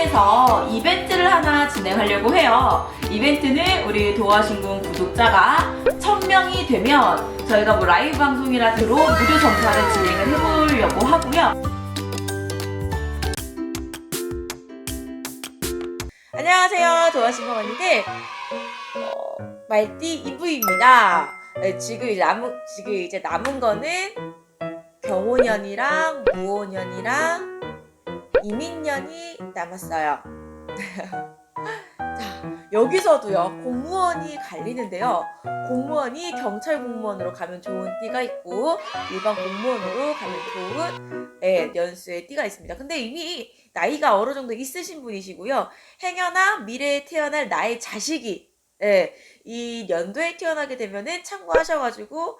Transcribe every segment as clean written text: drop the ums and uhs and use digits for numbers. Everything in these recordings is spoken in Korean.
통해서 이벤트를 하나 진행하려고 해요. 이벤트는 우리 도화신궁 구독자가 1000명이 되면 저희가 뭐 라이브 방송이라도 무료 점사를 진행을 해보려고 하고요. 안녕하세요, 도화신궁 언니들. 말띠 이브입니다. 네, 지금 이제 남은 거는 경호년이랑 무호년이랑 이민년이 남았어요. 자, 여기서도요, 공무원이 갈리는데요. 공무원이 경찰 공무원으로 가면 좋은 띠가 있고, 일반 공무원으로 가면 좋은 연수의 띠가 있습니다. 근데 이미 나이가 어느 정도 있으신 분이시고요. 행여나 미래에 태어날 나의 자식이 이 연도에 태어나게 되면은 참고하셔가지고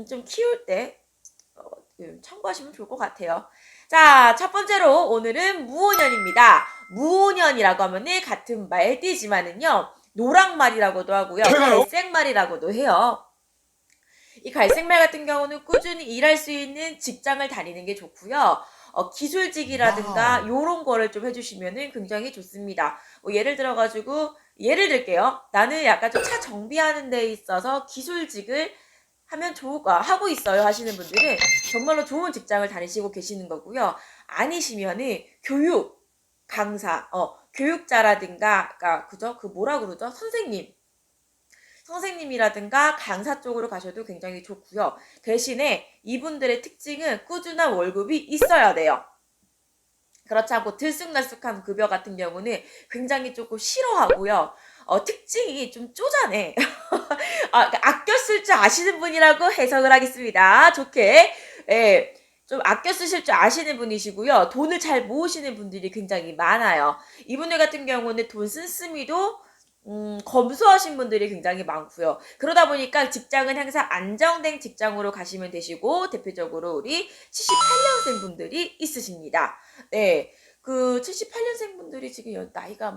좀 키울 때 참고하시면 좋을 것 같아요. 자, 첫 번째로 오늘은 무오년입니다. 무오년이라고 하면은 같은 말띠지만은요, 노랑말이라고도 하고요, 갈색말이라고도 해요. 이 갈색말 같은 경우는 꾸준히 일할 수 있는 직장을 다니는 게 좋고요. 기술직이라든가 요런 거를 좀 해주시면은 굉장히 좋습니다. 예를 들게요. 나는 약간 좀 차 정비하는 데 있어서 기술직을 하면 하고 있어요 하시는 분들은 정말로 좋은 직장을 다니시고 계시는 거고요. 아니시면은 교육, 강사, 교육자라든가, 선생님이라든가 강사 쪽으로 가셔도 굉장히 좋고요. 대신에 이분들의 특징은 꾸준한 월급이 있어야 돼요. 그렇지 않고 들쑥날쑥한 급여 같은 경우는 굉장히 조금 싫어하고요. 특징이 좀 쪼잔해. 아껴 쓸 줄 아시는 분이라고 해석을 하겠습니다. 좋게. 좀 아껴 쓰실 줄 아시는 분이시고요. 돈을 잘 모으시는 분들이 굉장히 많아요. 이분들 같은 경우는 돈 씀씀이도 검소하신 분들이 굉장히 많고요. 그러다 보니까 직장은 항상 안정된 직장으로 가시면 되시고, 대표적으로 우리 78년생 분들이 있으십니다. 네. 그 78년생 분들이 지금 나이가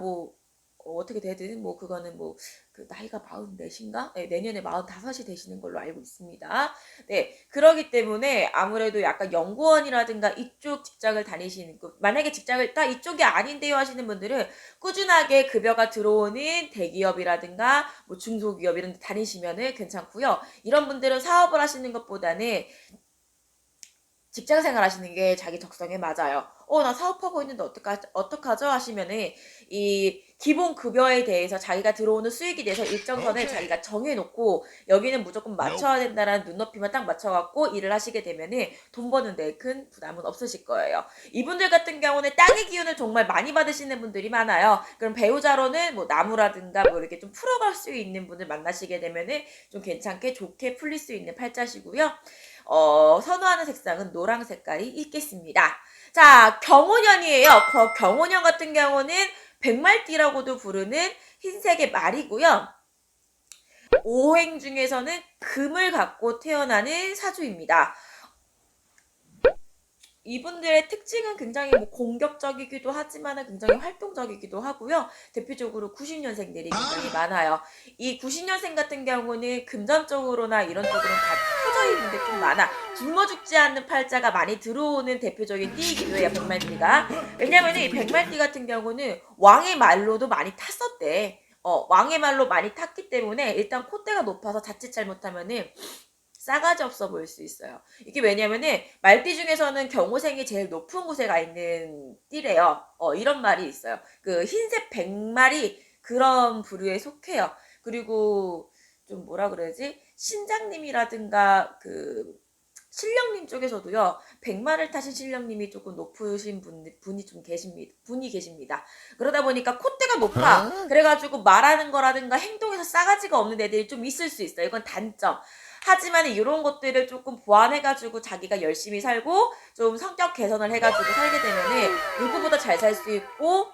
어떻게 되든 그거는 나이가 44인가? 네, 내년에 45이 되시는 걸로 알고 있습니다. 네, 그러기 때문에 아무래도 약간 연구원이라든가 이쪽 직장을 다니시는 만약에 직장을 딱 이쪽이 아닌데요 하시는 분들은 꾸준하게 급여가 들어오는 대기업이라든가 중소기업 이런 데 다니시면은 괜찮고요. 이런 분들은 사업을 하시는 것보다는 직장생활 하시는 게 자기 적성에 맞아요. 나 사업하고 있는데 어떡하죠? 하시면은 이 기본 급여에 대해서 자기가 들어오는 수익에 대해서 일정선을 자기가 정해놓고 여기는 무조건 맞춰야 된다라는 눈높이만 딱 맞춰갖고 일을 하시게 되면은 돈 버는 데 큰 부담은 없으실 거예요. 이분들 같은 경우는 땅의 기운을 정말 많이 받으시는 분들이 많아요. 그럼 배우자로는 나무라든가 이렇게 좀 풀어갈 수 있는 분을 만나시게 되면은 좀 괜찮게 좋게 풀릴 수 있는 팔자시고요. 선호하는 색상은 노랑 색깔이 있겠습니다. 자, 경호년이에요. 경호년 같은 경우는 백말띠라고도 부르는 흰색의 말이고요. 오행 중에서는 금을 갖고 태어나는 사주입니다. 이분들의 특징은 굉장히 공격적이기도 하지만 굉장히 활동적이기도 하고요. 대표적으로 90년생들이 굉장히 많아요. 이 90년생 같은 경우는 금전적으로나 이런 쪽으로는 다 터져 있는 게 좀 많아. 굶어 죽지 않는 팔자가 많이 들어오는 대표적인 띠이기도 해요, 백말띠가. 왜냐면 이 백말띠 같은 경우는 왕의 말로도 많이 탔었대. 왕의 말로 많이 탔기 때문에 일단 콧대가 높아서 자칫 잘못하면은 싸가지 없어 보일 수 있어요. 이게 왜냐면은 말띠 중에서는 경호생이 제일 높은 곳에 가 있는 띠래요. 이런 말이 있어요. 그 흰색 백말이 그런 부류에 속해요. 그리고 좀 신장님이라든가 신령님 쪽에서도요, 백마를 타신 신령님이 조금 높으신 분이 계십니다. 그러다 보니까 콧대가 높아. 그래가지고 말하는 거라든가 행동에서 싸가지가 없는 애들이 좀 있을 수 있어요. 이건 단점. 하지만 이런 것들을 조금 보완해가지고 자기가 열심히 살고 좀 성격 개선을 해가지고 살게 되면은 누구보다 잘 살 수 있고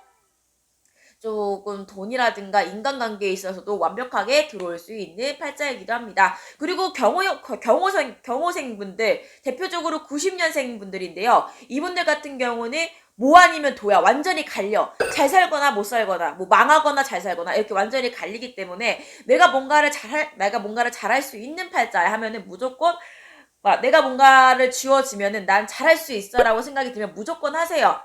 조금 돈이라든가 인간관계에 있어서도 완벽하게 들어올 수 있는 팔자이기도 합니다. 그리고 경호생분들, 대표적으로 90년생 분들인데요. 이분들 같은 경우는 뭐 아니면 도야. 완전히 갈려. 잘 살거나 못 살거나, 망하거나 잘 살거나, 이렇게 완전히 갈리기 때문에 내가 뭔가를 잘할 수 있는 팔자야 하면은 무조건 내가 뭔가를 쥐어지면은 난 잘할 수 있어라고 생각이 들면 무조건 하세요.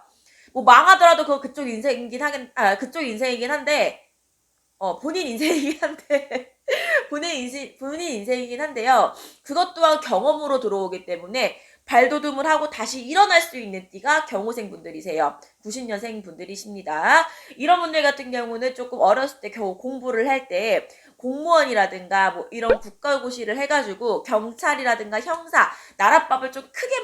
뭐 망하더라도 그거 그쪽 인생이긴 그쪽 인생이긴 한데, 본인 인생이긴 한데, 본인 인생이긴 한데요. 그것 또한 경험으로 들어오기 때문에 발돋움을 하고 다시 일어날 수 있는 띠가 경호생 분들이세요. 90년생 분들이십니다. 이런 분들 같은 경우는 조금 어렸을 때 겨우 공부를 할 때 공무원이라든가 뭐 이런 국가고시를 해가지고 경찰이라든가 형사, 나랏밥을 좀 크게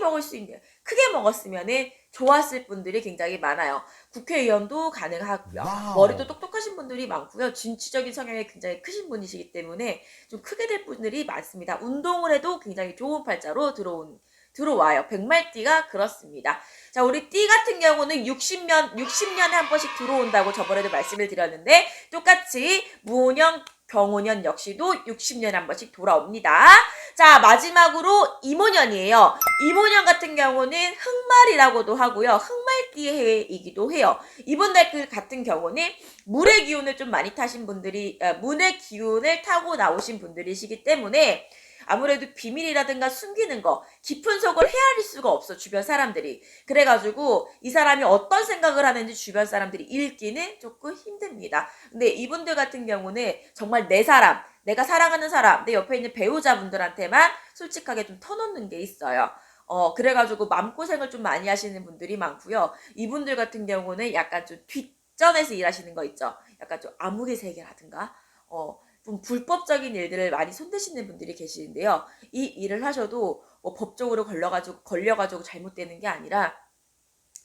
먹었으면은 좋았을 분들이 굉장히 많아요. 국회의원도 가능하고요. 와우. 머리도 똑똑하신 분들이 많고요. 진취적인 성향이 굉장히 크신 분이시기 때문에 좀 크게 될 분들이 많습니다. 운동을 해도 굉장히 좋은 팔자로 들어와요. 백말띠가 그렇습니다. 자, 우리 띠 같은 경우는 60년에 한 번씩 들어온다고 저번에도 말씀을 드렸는데, 똑같이 무오년, 경오년 역시도 60년에 한 번씩 돌아옵니다. 자, 마지막으로 이모년이에요. 이모년 같은 경우는 흑말이라고도 하고요. 흑말띠의 해이기도 해요. 이분들 같은 경우는 물의 기운을 좀 많이 타신 분들이, 물의 기운을 타고 나오신 분들이시기 때문에 아무래도 비밀이라든가 숨기는 거, 깊은 속을 헤아릴 수가 없어, 주변 사람들이. 그래가지고 이 사람이 어떤 생각을 하는지 주변 사람들이 읽기는 조금 힘듭니다. 근데 이분들 같은 경우는 정말 내 사람, 내가 사랑하는 사람, 내 옆에 있는 배우자분들한테만 솔직하게 좀 터놓는 게 있어요. 그래가지고 마음고생을 좀 많이 하시는 분들이 많고요. 이분들 같은 경우는 약간 좀 뒷전에서 일하시는 거 있죠. 약간 좀 암흑의 세계라든가, 좀 불법적인 일들을 많이 손대시는 분들이 계시는데요. 이 일을 하셔도 뭐 법적으로 걸려가지고 잘못되는 게 아니라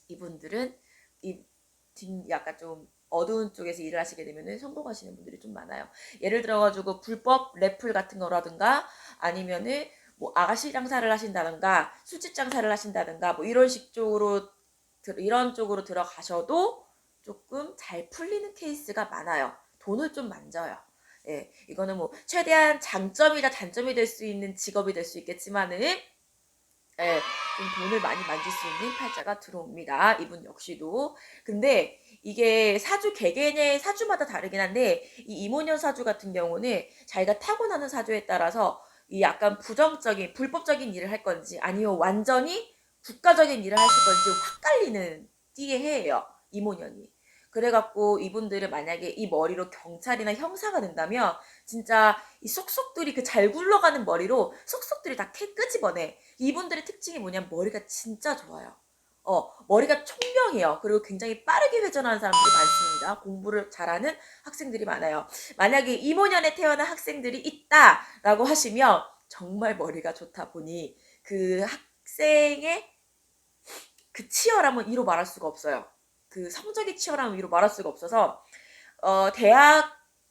이분들은 약간 좀 어두운 쪽에서 일을 하시게 되면 성공하시는 분들이 좀 많아요. 예를 들어가지고 불법 래플 같은 거라든가 아니면은 뭐 아가씨 장사를 하신다든가 술집 장사를 하신다든가 뭐 이런 쪽으로 들어가셔도 조금 잘 풀리는 케이스가 많아요. 돈을 좀 만져요. 예, 이거는 뭐 최대한 장점이자 단점이 될 수 있는 직업이 될 수 있겠지만은 좀 돈을 많이 만질 수 있는 팔자가 들어옵니다. 이분 역시도. 근데 이게 개개인의 사주마다 다르긴 한데 이 이모년 사주 같은 경우는 자기가 타고나는 사주에 따라서 이 약간 불법적인 일을 할 건지 아니면 완전히 국가적인 일을 하실 건지 확 갈리는 띠의 해예요. 이모년이. 그래갖고 이분들은 만약에 이 머리로 경찰이나 형사가 된다면 진짜 이 쏙쏙들이 그 잘 굴러가는 머리로 쏙쏙들이 다 끄집어내. 이분들의 특징이 뭐냐면 머리가 진짜 좋아요. 머리가 총명해요. 그리고 굉장히 빠르게 회전하는 사람들이 많습니다. 공부를 잘하는 학생들이 많아요. 만약에 이모년에 태어난 학생들이 있다라고 하시면 정말 머리가 좋다 보니 그 학생의 그 치열함은 이로 말할 수가 없어요. 그 성적이 치열함은 이로 말할 수가 없어서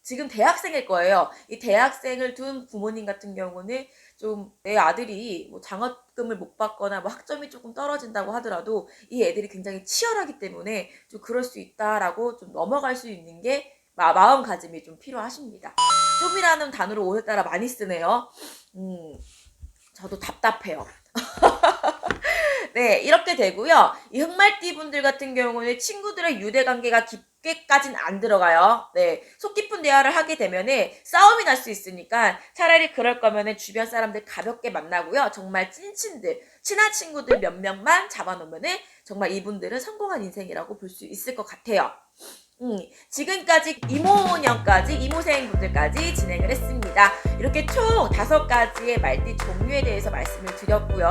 지금 대학생일 거예요. 이 대학생을 둔 부모님 같은 경우는 좀 내 아들이 뭐 장학금을 못 받거나 뭐 학점이 조금 떨어진다고 하더라도 이 애들이 굉장히 치열하기 때문에 좀 그럴 수 있다라고 좀 넘어갈 수 있는 게 마음가짐이 좀 필요하십니다. 좀이라는 단어를 오늘따라 많이 쓰네요. 저도 답답해요. 네, 이렇게 되고요. 이 흑말띠 분들 같은 경우는 친구들의 유대관계가 깊게까지는 안 들어가요. 네, 속 깊은 대화를 하게 되면은 싸움이 날 수 있으니까 차라리 그럴 거면은 주변 사람들 가볍게 만나고요. 정말 친한 친구들 몇 명만 잡아놓으면은 정말 이분들은 성공한 인생이라고 볼 수 있을 것 같아요. 지금까지 이모생 분들까지 진행을 했습니다. 이렇게 총 5가지의 말띠 종류에 대해서 말씀을 드렸고요.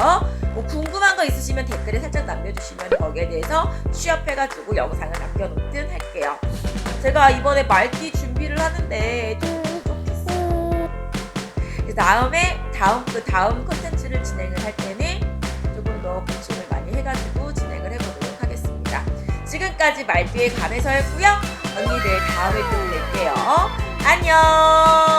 뭐 궁금한 거 있으시면 댓글에 살짝 남겨주시면 거기에 대해서 취합해가지고 영상을 남겨놓든 할게요. 제가 이번에 말띠 준비를 하는데 좀 부족했어요. 그래서 다음 컨텐츠를 진행을 할 때는 조금 더 보충을 많이 해가지고 진행을 해보도록 하겠습니다. 지금까지 말띠의 감에서였고요. 언니들 다음에 또 뵐게요. 안녕.